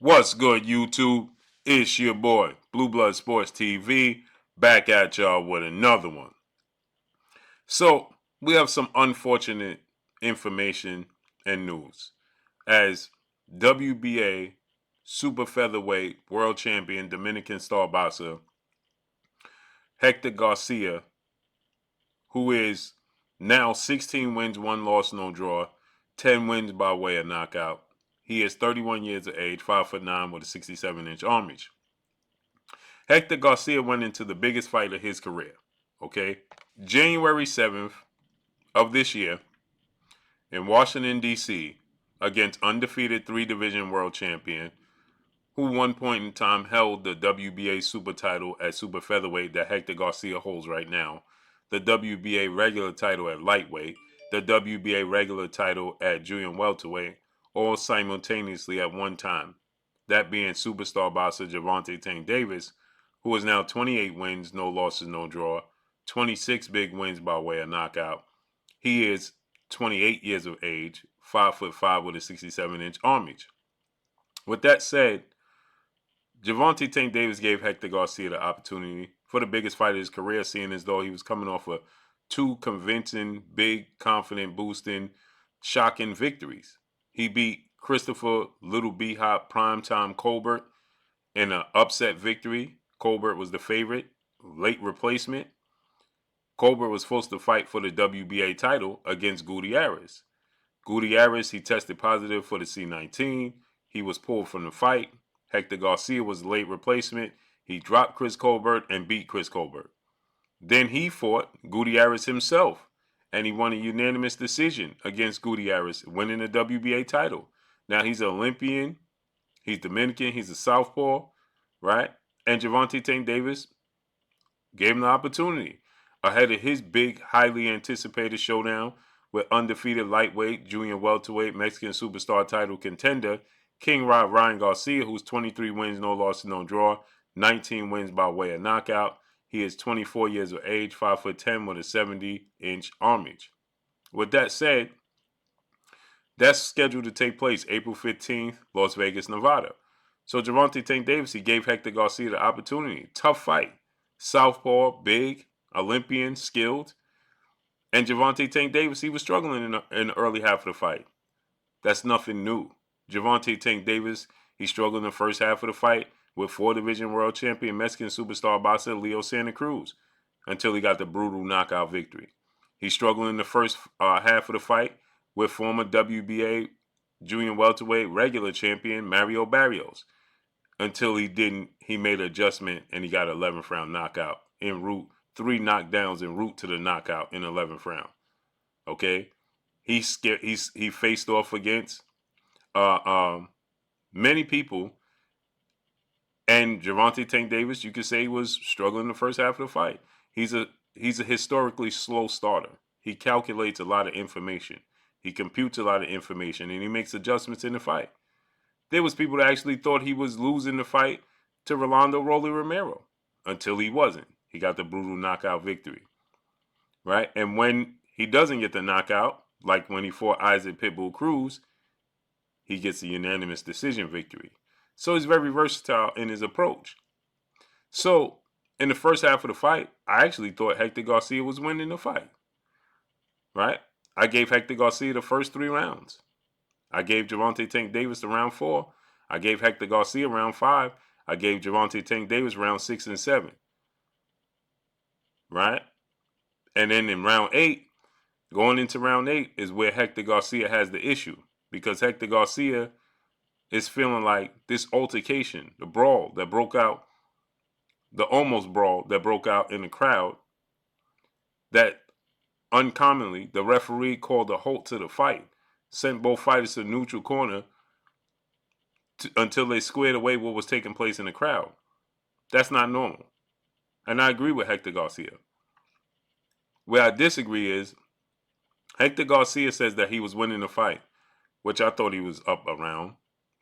What's good, YouTube? It's your boy, Blue Blood Sports TV, back at y'all with another one. So, we have some unfortunate information and news. As WBA Super Featherweight World Champion Dominican star boxer Hector Garcia, who is now 16 wins, 1 loss, no draw, 10 wins by way of knockout. He is 31 years of age, 5'9" with a 67-inch arm reach. Hector Garcia went into the biggest fight of his career, okay? January 7th of this year in Washington, D.C., against undefeated 3-division world champion, who one point in time held the WBA super title at super featherweight that Hector Garcia holds right now, the WBA regular title at lightweight, the WBA regular title at junior welterweight, all simultaneously at one time. That being superstar boxer Gervonta Tank Davis, who is now 28 wins, no losses, no draw, 26 big wins by way of knockout. He is 28 years of age, 5'5" with a 67-inch arm reach. With that said, Gervonta Tank Davis gave Hector Garcia the opportunity for the biggest fight of his career, seeing as though he was coming off of 2 convincing, big, confident, boosting, shocking victories. He beat Christopher Little B-Hop Primetime Colbert in an upset victory. Colbert was the favorite, late replacement. Colbert was supposed to fight for the WBA title against Gutierrez. Gutierrez, he tested positive for the C19. He was pulled from the fight. Hector Garcia was the late replacement. He dropped Chris Colbert and beat Chris Colbert. Then he fought Gutierrez himself, and he won a unanimous decision against Gutierrez, winning the WBA title. Now he's an Olympian. He's Dominican. He's a southpaw, right? And Gervonta Tank Davis gave him the opportunity ahead of his big, highly anticipated showdown with undefeated lightweight, junior welterweight, Mexican superstar title contender, King Ryan Garcia, who's 23 wins, no losses, no draw, 19 wins by way of knockout. He is 24 years of age, 5'10" with a 70-inch arm reach. With that said, that's scheduled to take place April 15th, Las Vegas, Nevada. So Gervonta Tank Davis, he gave Hector Garcia the opportunity. Tough fight. Southpaw, big, Olympian, skilled. And Gervonta Tank Davis, he was struggling in the early half of the fight. That's nothing new. Gervonta Tank Davis, he struggled in the first half of the fight with 4-division world champion Mexican superstar boxer Leo Santa Cruz until he got the brutal knockout victory. He struggled in the first half of the fight with former WBA junior welterweight regular champion Mario Barrios until he made an adjustment and he got an 11th round knockout en route, 3 knockdowns en route to the knockout in the 11th round. Okay? He faced off against many people, and Gervonta Tank Davis, you could say, was struggling in the first half of the fight. He's a historically slow starter. He calculates a lot of information. He computes a lot of information, and he makes adjustments in the fight. There was people that actually thought he was losing the fight to Rolando Rolly Romero until he wasn't. He got the brutal knockout victory, right? And when he doesn't get the knockout, like when he fought Isaac Pitbull Cruz, he gets a unanimous decision victory. So he's very versatile in his approach. So in the first half of the fight, I actually thought Hector Garcia was winning the fight, right? I gave Hector Garcia the first 3 rounds. I gave Gervonta Tank Davis the round 4. I gave Hector Garcia round 5. I gave Gervonta Tank Davis round 6 and 7. Right? And then in round 8, going into round 8 is where Hector Garcia has the issue. Because Hector Garcia is feeling like this altercation, the brawl that broke out, the almost brawl that broke out in the crowd, that uncommonly the referee called a halt to the fight, sent both fighters to the neutral corner until they squared away what was taking place in the crowd. That's not normal. And I agree with Hector Garcia. Where I disagree is Hector Garcia says that he was winning the fight, which I thought he was up around.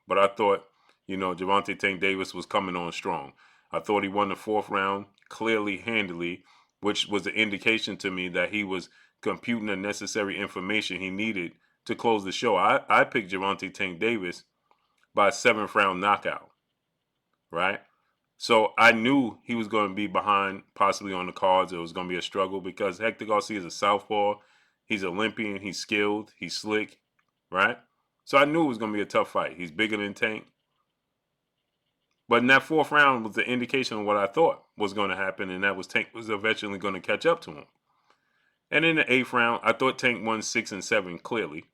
But I thought, Gervonta Tank Davis was coming on strong. I thought he won the 4th round clearly, handily, which was an indication to me that he was computing the necessary information he needed to close the show. I picked Gervonta Tank Davis by a 7th round knockout, right? So I knew he was going to be behind, possibly on the cards. It was going to be a struggle because Hector Garcia is a southpaw. He's Olympian. He's skilled. He's slick, right? So I knew it was going to be a tough fight. He's bigger than Tank. But in that 4th round was the indication of what I thought was going to happen, and that was Tank was eventually going to catch up to him. And in the 8th round, I thought Tank won 6 and 7 clearly.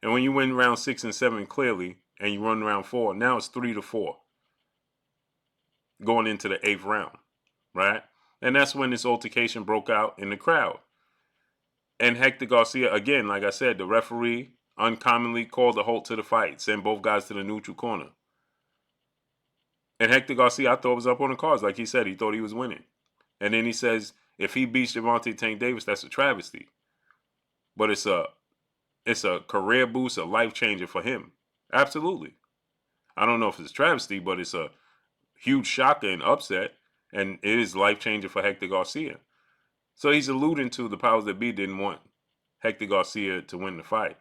And when you win round 6 and 7 clearly, and you run round 4, now it's 3-4 going into the 8th round, right? And that's when this altercation broke out in the crowd. And Hector Garcia, again, like I said, the referee uncommonly called a halt to the fight, sent both guys to the neutral corner. And Hector Garcia, I thought, was up on the cards. Like he said, he thought he was winning. And then he says, if he beats Gervonta Tank Davis, that's a travesty. But it's a career boost, a life changer for him. Absolutely. I don't know if it's a travesty, but it's a huge shocker and upset. And it is life changer for Hector Garcia. So he's alluding to the powers that be didn't want Hector Garcia to win the fight.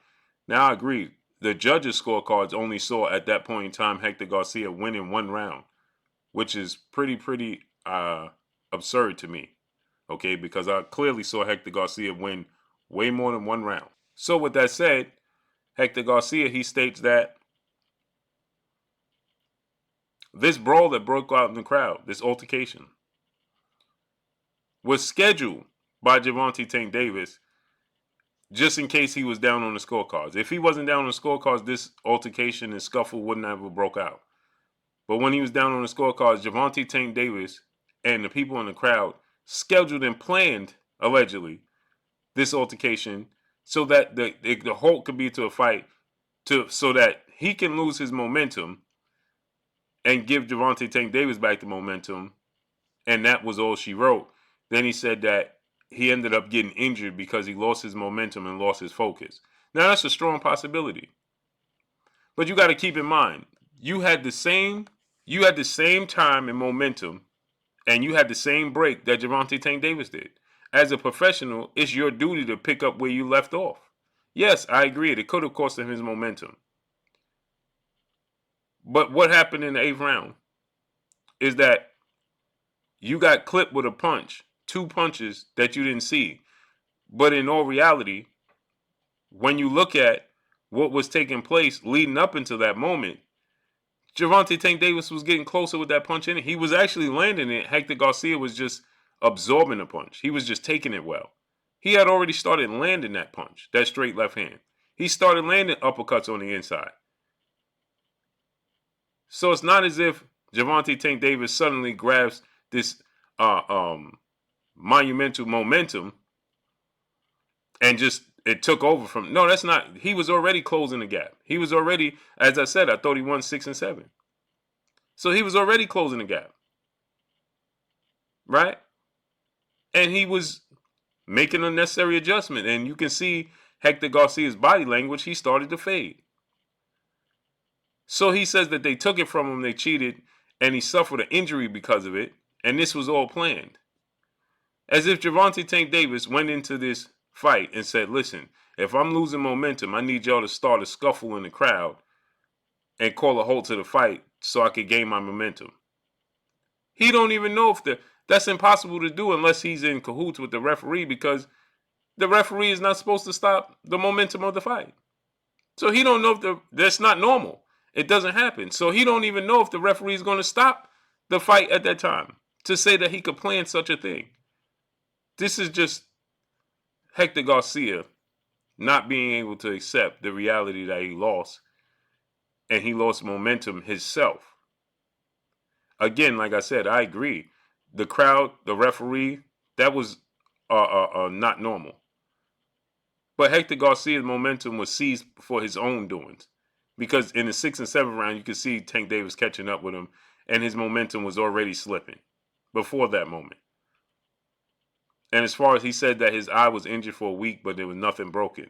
Now I agree. The judges' scorecards only saw at that point in time Hector Garcia winning 1 round, which is pretty absurd to me. Okay, because I clearly saw Hector Garcia win way more than 1 round. So with that said, Hector Garcia, he states that this brawl that broke out in the crowd, this altercation, was scheduled by Gervonta Tank Davis just in case he was down on the scorecards. If he wasn't down on the scorecards, this altercation and scuffle wouldn't have broke out. But when he was down on the scorecards, Gervonta Tank Davis and the people in the crowd scheduled and planned, allegedly, this altercation so that the halt could be to a fight so that he can lose his momentum and give Gervonta Tank Davis back the momentum. And that was all she wrote. Then he said that he ended up getting injured because he lost his momentum and lost his focus. Now, that's a strong possibility. But you got to keep in mind, you had the same time and momentum, and you had the same break that Gervonta Tank Davis did. As a professional, it's your duty to pick up where you left off. Yes, I agree. It could have cost him his momentum. But what happened in the 8th round is that you got clipped with a punch, 2 punches that you didn't see. But in all reality, when you look at what was taking place leading up into that moment, Gervonta Tank Davis was getting closer with that punch in it. He was actually landing it. Hector Garcia was just absorbing the punch. He was just taking it well. He had already started landing that punch, that straight left hand. He started landing uppercuts on the inside. So it's not as if Gervonta Tank Davis suddenly grabs this monumental momentum and just it took over from. No, that's not. He was already closing the gap. He was already, as I said, I thought he won 6 and 7. So he was already closing the gap. Right? And he was making a necessary adjustment. And you can see Hector Garcia's body language. He started to fade. So he says that they took it from him, they cheated, and he suffered an injury because of it. And this was all planned. As if Gervonta Tank Davis went into this fight and said, listen, if I'm losing momentum, I need y'all to start a scuffle in the crowd and call a halt to the fight so I could gain my momentum. He don't even know if that's impossible to do unless he's in cahoots with the referee, because the referee is not supposed to stop the momentum of the fight. So he don't know if that's not normal. It doesn't happen. So he don't even know if the referee is going to stop the fight at that time to say that he could plan such a thing. This is just Hector Garcia not being able to accept the reality that he lost, and he lost momentum himself. Again, like I said, I agree. The crowd, the referee, that was not normal. But Hector Garcia's momentum was seized for his own doings, because in the 6th and 7th round, you could see Tank Davis catching up with him, and his momentum was already slipping before that moment. And as far as he said that his eye was injured for a week, but there was nothing broken.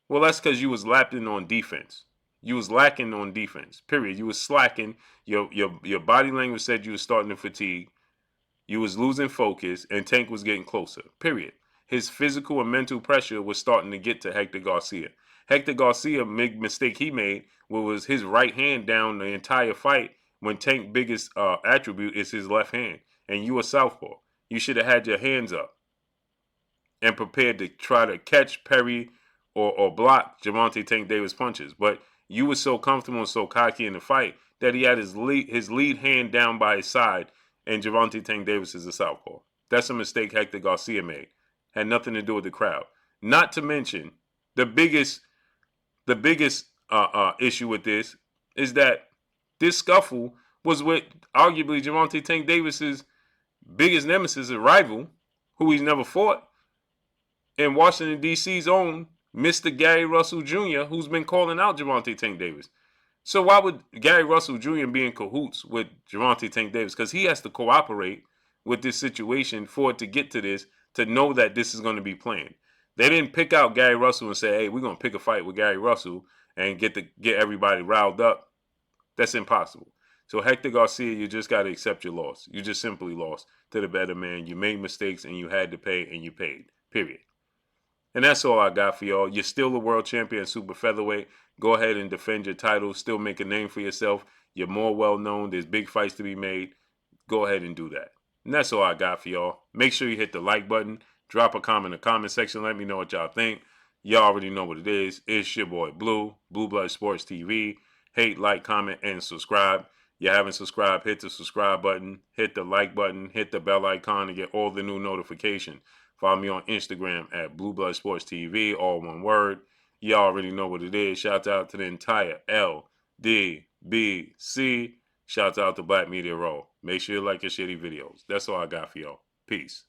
Well, that's because you was lacking on defense. You was lacking on defense, period. You was slacking. Your body language said you was starting to fatigue. You was losing focus, and Tank was getting closer, period. His physical and mental pressure was starting to get to Hector Garcia. Hector Garcia, big mistake he made was his right hand down the entire fight when Tank's biggest attribute is his left hand. And you a southpaw. You should have had your hands up and prepared to try to catch, parry, or block Gervonta Tank Davis punches. But you were so comfortable and so cocky in the fight that he had his lead hand down by his side, and Gervonta Tank Davis is a southpaw. That's a mistake Hector Garcia made. Had nothing to do with the crowd. Not to mention the biggest issue with this is that this scuffle was with arguably Gervonta Tank Davis's biggest nemesis, a rival, who he's never fought, in Washington, D.C.'s own Mr. Gary Russell Jr., who's been calling out Gervonta Tank Davis. So why would Gary Russell Jr. be in cahoots with Gervonta Tank Davis? Because he has to cooperate with this situation for it to get to this, to know that this is going to be planned. They didn't pick out Gary Russell and say, hey, we're going to pick a fight with Gary Russell and get everybody riled up. That's impossible. So Hector Garcia, you just got to accept your loss. You just simply lost to the better man. You made mistakes and you had to pay, and you paid, period. And that's all I got for y'all. You're still the world champion super featherweight. Go ahead and defend your title. Still make a name for yourself. You're more well-known. There's big fights to be made. Go ahead and do that. And that's all I got for y'all. Make sure you hit the like button. Drop a comment in the comment section. Let me know what y'all think. Y'all already know what it is. It's your boy Blue, Blue Blood Sports TV. Hate, like, comment, and subscribe. You haven't subscribed, hit the subscribe button. Hit the like button. Hit the bell icon to get all the new notifications. Follow me on Instagram at Blue Blood Sports TV, all one word. Y'all already know what it is. Shout out to the entire LDBC. Shout out to Black Media Row. Make sure you like your shitty videos. That's all I got for y'all. Peace.